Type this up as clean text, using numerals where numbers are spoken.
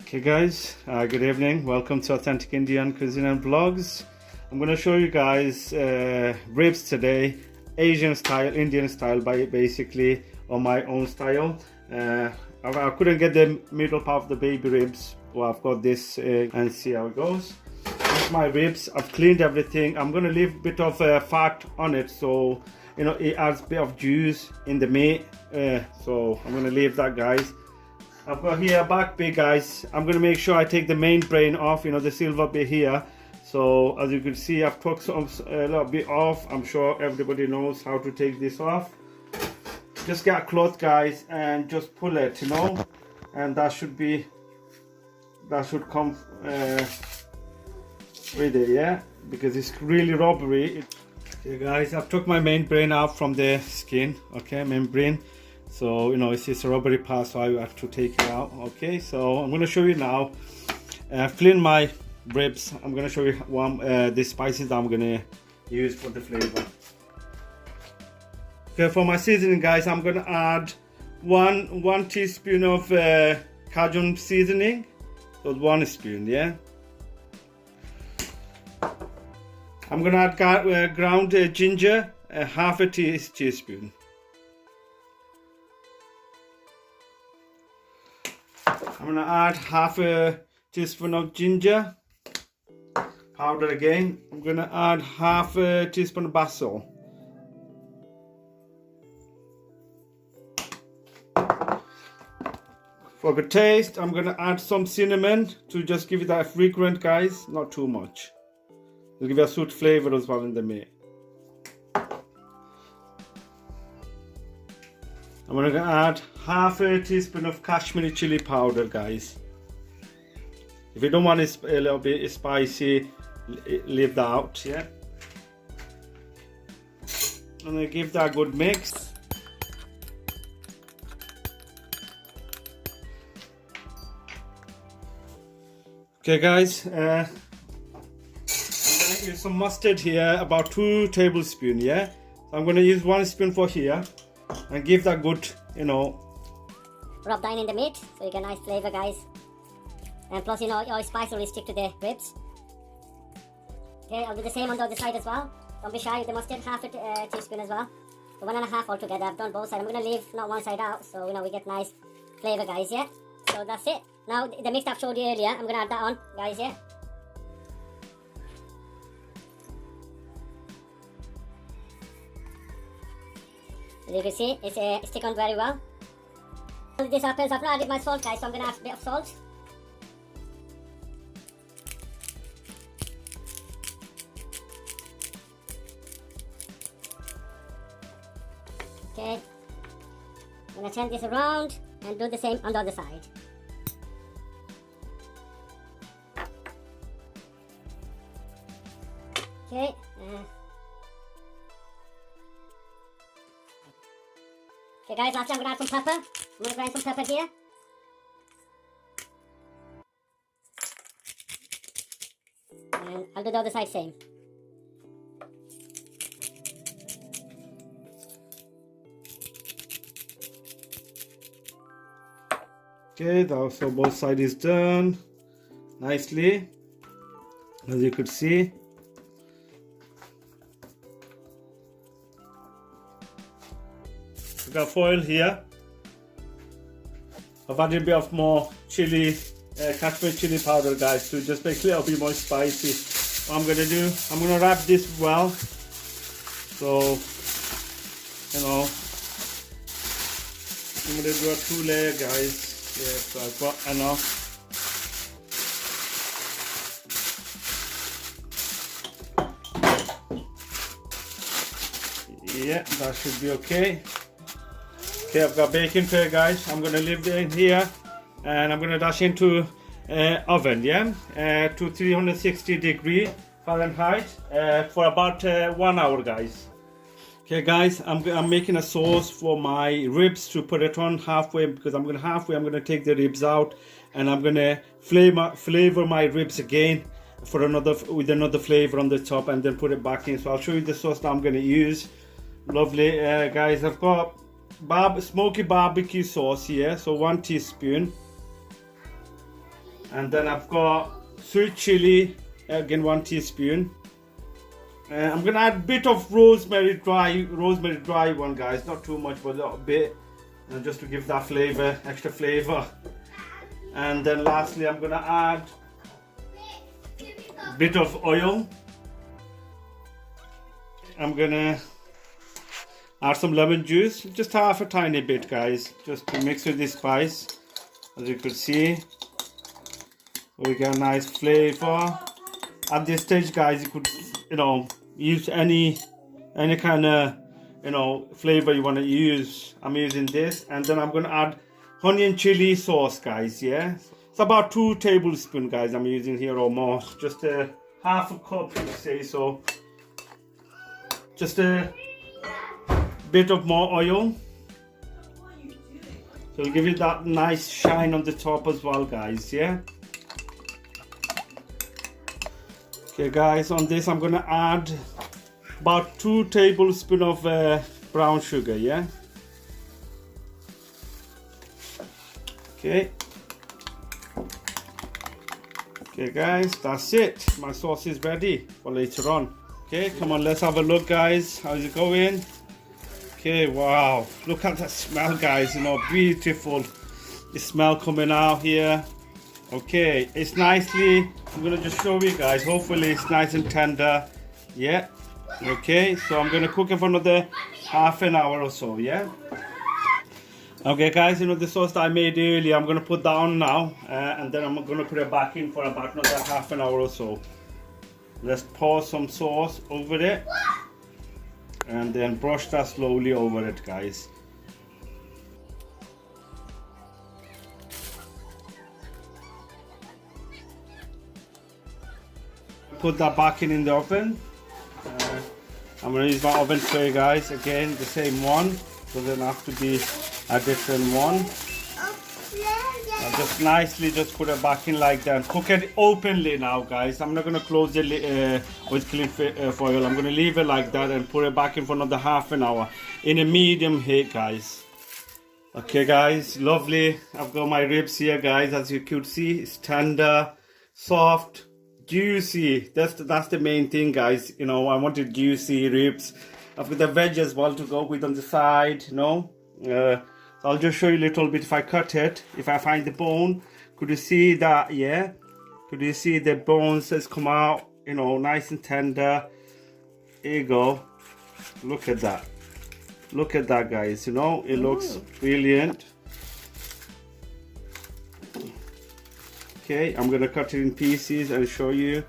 Okay guys, good evening. Welcome to Authentic Indian Cuisine and Vlogs. I'm going to show you guys ribs today, Asian style, Indian style, basically on my own style. I couldn't get the middle part of the baby ribs, well I've got this and see how it goes. This is my ribs. I've cleaned everything. I'm going to leave a bit of fat on it, so you know it adds a bit of juice in the meat. So I'm going to leave that, guys. I've got here a back bit, guys. I'm going to make sure I take the main brain off, you know, the silver bit here. So as you can see, I've took a little bit off. I'm sure everybody knows how to take this off. Just get a cloth, guys, and just pull it, you know, and that should come with it, yeah, because it's really rubbery. Okay guys, I've took my main brain out from the skin, okay, main brain. So you know it's a rubbery part, so I have to take it out. Okay, so I'm going to show you now. I've cleaned my ribs. I'm going to show you the spices that I'm going to use for the flavor. Okay, for my seasoning, guys, I'm going to add one teaspoon of Cajon seasoning. So 1 spoon, yeah. I'm going to add ground ginger, half a teaspoon. I'm going to add half a teaspoon of ginger powder again. I'm going to add half a teaspoon of basil. For the taste, I'm going to add some cinnamon to just give it that fragrant, guys, not too much. It'll give you a sweet flavor as well in the meat. I'm going to add half a teaspoon of Kashmir Chilli powder, guys. If you don't want it a little bit spicy, leave that out, yeah. I'm going to give that a good mix. Okay guys, I'm going to use some mustard here, about 2 tablespoons, yeah. So I'm going to use 1 spoon for here. And give that good, you know, rub down in the meat so you get a nice flavor, guys. And plus, you know, your spice will stick to the ribs. Okay, I'll do the same on the other side as well. Don't be shy with the mustard, half a teaspoon as well. So 1.5 altogether. I've done both sides. I'm going to leave not one side out, so you know we get nice flavor, guys, yeah. So that's it. Now the mix I've showed you earlier, I'm going to add that on, guys, yeah. As you can see, it's stick on very well. This happens, I've not added my salt, guys, so I'm going to add a bit of salt. Okay, I'm going to turn this around and do the same on the other side. Okay. Okay guys, lastly I'm going to add some pepper. I'm going to grind some pepper here. And I'll do the other side same. Okay, so both sides is done nicely, as you could see. Got foil here. I've added a bit of more chili, Kashmir chili powder, guys, to just make it a little bit more spicy. What I'm gonna do, I'm gonna wrap this well, so you know I'm gonna do a 2-layer, guys. Yeah, so I've got enough. Yeah, that should be okay. Okay, I've got baking tray, guys. I'm gonna leave it in here, and I'm gonna dash into oven, yeah, to 360 Fahrenheit for about 1 hour, guys. Okay, guys, I'm making a sauce for my ribs to put it on halfway, because I'm gonna take the ribs out, and I'm gonna flavor my ribs again with another flavor on the top, and then put it back in. So I'll show you the sauce that I'm gonna use. Lovely, guys. I've got smoky barbecue sauce here, so 1 teaspoon. And then I've got sweet chili, again 1 teaspoon. I'm gonna add a bit of rosemary dry one, guys, not too much, but a little bit, and just to give that flavor, extra flavor. And then lastly, I'm gonna add a bit of oil. I'm gonna add some lemon juice, just half a tiny bit, guys, just to mix with this spice. As you can see, we get a nice flavor. At this stage, guys, you could, use any kind of, flavor you want to use. I'm using this, and then I'm going to add honey and chili sauce, guys. Yeah, it's about 2 tablespoons, guys, I'm using here, or more. Just a half a cup, you say so. Just a bit of more oil, so it'll give you that nice shine on the top as well, guys. Yeah. Okay, guys, on this I'm gonna add about 2 tablespoons of brown sugar. Yeah. Okay. Okay, guys, that's it. My sauce is ready for later on. Okay, come on, let's have a look, guys. How's it going? Okay, wow, look at that smell, guys. Beautiful. The smell coming out here. Okay, it's nicely, I'm gonna just show you guys. Hopefully it's nice and tender. Yeah. Okay, so I'm gonna cook it for another half an hour or so. Yeah. Okay, guys, the sauce that I made earlier, I'm gonna put that on now, and then I'm gonna put it back in for about another half an hour or so. Let's pour some sauce over it, and then brush that slowly over it, guys. Put that back in the oven. I'm going to use my oven tray, guys. Again, the same one, doesn't have to be a different one. I'll just nicely just put it back in like that. Cook it openly now, guys. I'm not going to close the lid with cling foil. I'm going to leave it like that and put it back in for another half an hour in a medium heat, guys. Okay, guys, lovely. I've got my ribs here, guys. As you could see, it's tender, soft, juicy. That's the main thing, guys. I wanted juicy ribs. I've got the veg as well to go with on the side. So I'll just show you a little bit. If I cut it, if I find the bone, could you see that? Yeah, could you see the bones has come out? Nice and tender. Here you go. Look at that. Look at that, guys. It looks brilliant. Okay, I'm gonna cut it in pieces and show you.